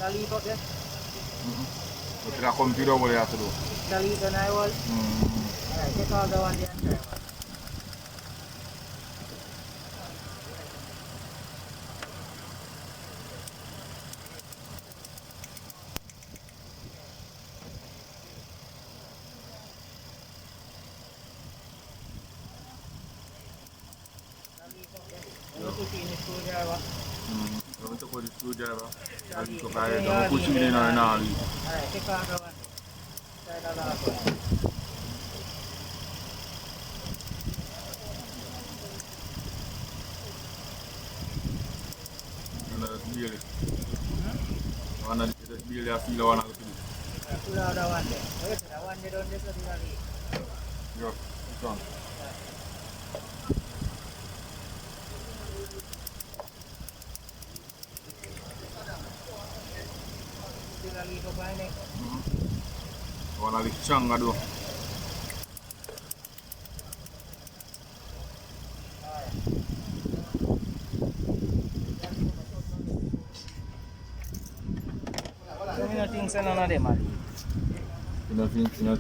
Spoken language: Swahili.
Kali kok ya. Kira kompiro boleh ya tuh. Kali kan awal. Kita kawan dia. Itu sini sudah Pak. Untuk kau diskusi apa? Lagi kau kaya, kamu pusing ni nari. Kita kawan. Saya dah lalu. Mana sendiri? Mana kita sendiri asli lawan aku tu. Sudah ada wan deh. Oh sudah wan deh don deh tadi kali. Yo, tuan. Lagi kau pakai. Kawan lagi cang aduh. Kami nanti sana ada mari. Kena